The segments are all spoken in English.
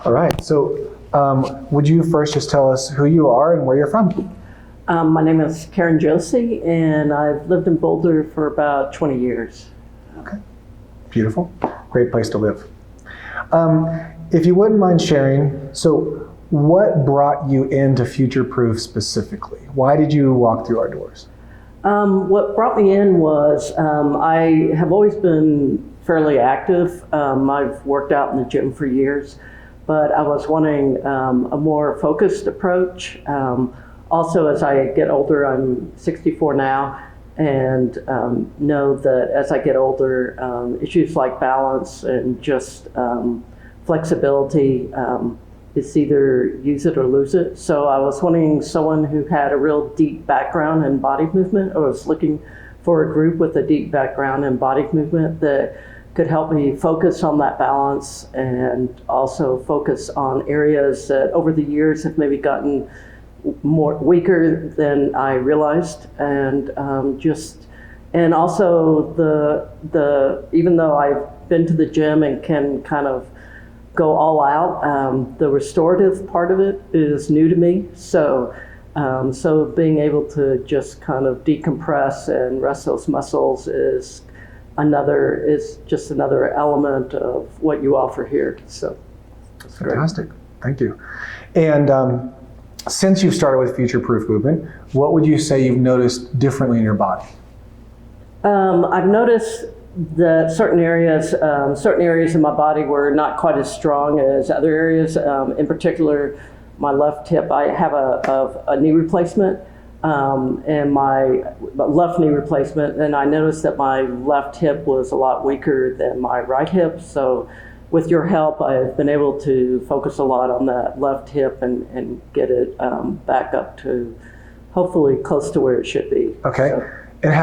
All right. So would you first just tell us who you are and where you're from? My name is Karen Josie, and I've lived in Boulder for about 20 years. Okay. Beautiful. Great place to live. If you wouldn't mind sharing, so what brought you into Future Proof specifically? Why did you walk through our doors? What brought me in was I have always been fairly active. I've worked out in the gym for years, but I was wanting a more focused approach. Also, as I get older, I'm 64 now, and know that as I get older, issues like balance and just flexibility, it's either use it or lose it. So I was wanting someone who had a real deep background in body movement. I was looking for a group with a deep background in body movement that could help me focus on that balance and also focus on areas that over the years have maybe gotten more weaker than I realized, and and also the even though I've been to the gym and can kind of go all out, the restorative part of it is new to me. So being able to just kind of decompress and rest those muscles is just another element of what you offer here. So that's fantastic. Thank you. And since you've started with Future Proof Movement, what would you say you've noticed differently in your body? I've noticed that certain areas in my body were not quite as strong as other areas. In particular, my left hip, I have a knee replacement, and my left knee replacement, and I noticed that my left hip was a lot weaker than my right hip. So with your help, I've been able to focus a lot on that left hip and get it back up to hopefully close to where it should be. Okay. So, and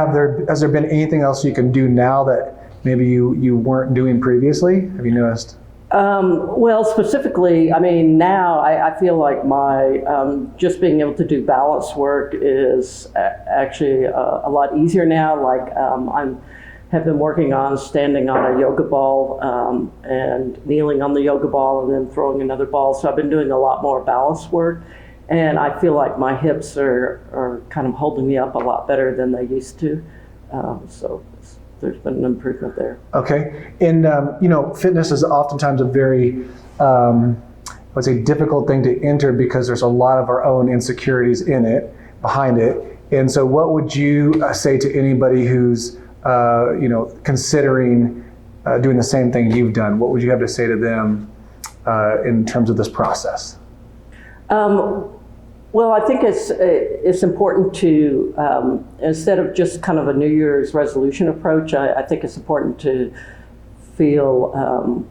has there been anything else you can do now that maybe you weren't doing previously? Have you noticed? Well, specifically, I mean, now I feel like my just being able to do balance work is actually a lot easier now. Like have been working on standing on a yoga ball and kneeling on the yoga ball and then throwing another ball. So I've been doing a lot more balance work, and I feel like my hips are kind of holding me up a lot better than they used to. So there's been an improvement there. Okay, and fitness is oftentimes a very, I would say, difficult thing to enter because there's a lot of our own insecurities behind it. And so what would you say to anybody who's considering doing the same thing you've done? What would you have to say to them in terms of this process? Well, I think it's important to, instead of just kind of a New Year's resolution approach, I think it's important to feel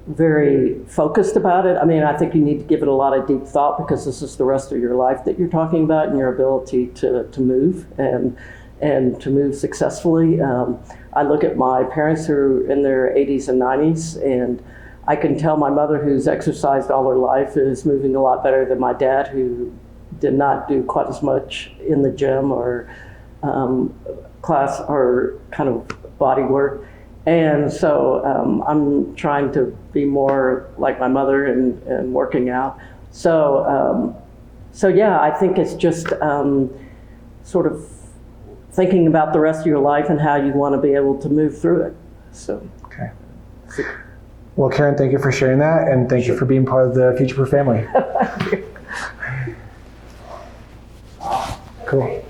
very focused about it. I mean, I think you need to give it a lot of deep thought because this is the rest of your life that you're talking about and your ability to move and to move successfully. I look at my parents who are in their 80s and 90s, and I can tell my mother, who's exercised all her life, is moving a lot better than my dad, who did not do quite as much in the gym or class or kind of body work. And so I'm trying to be more like my mother and working out. So yeah, I think it's just sort of thinking about the rest of your life and how you want to be able to move through it. So. Okay. Well, Karen, thank you for sharing that, and thank you for being part of the Future Proof family. Cool.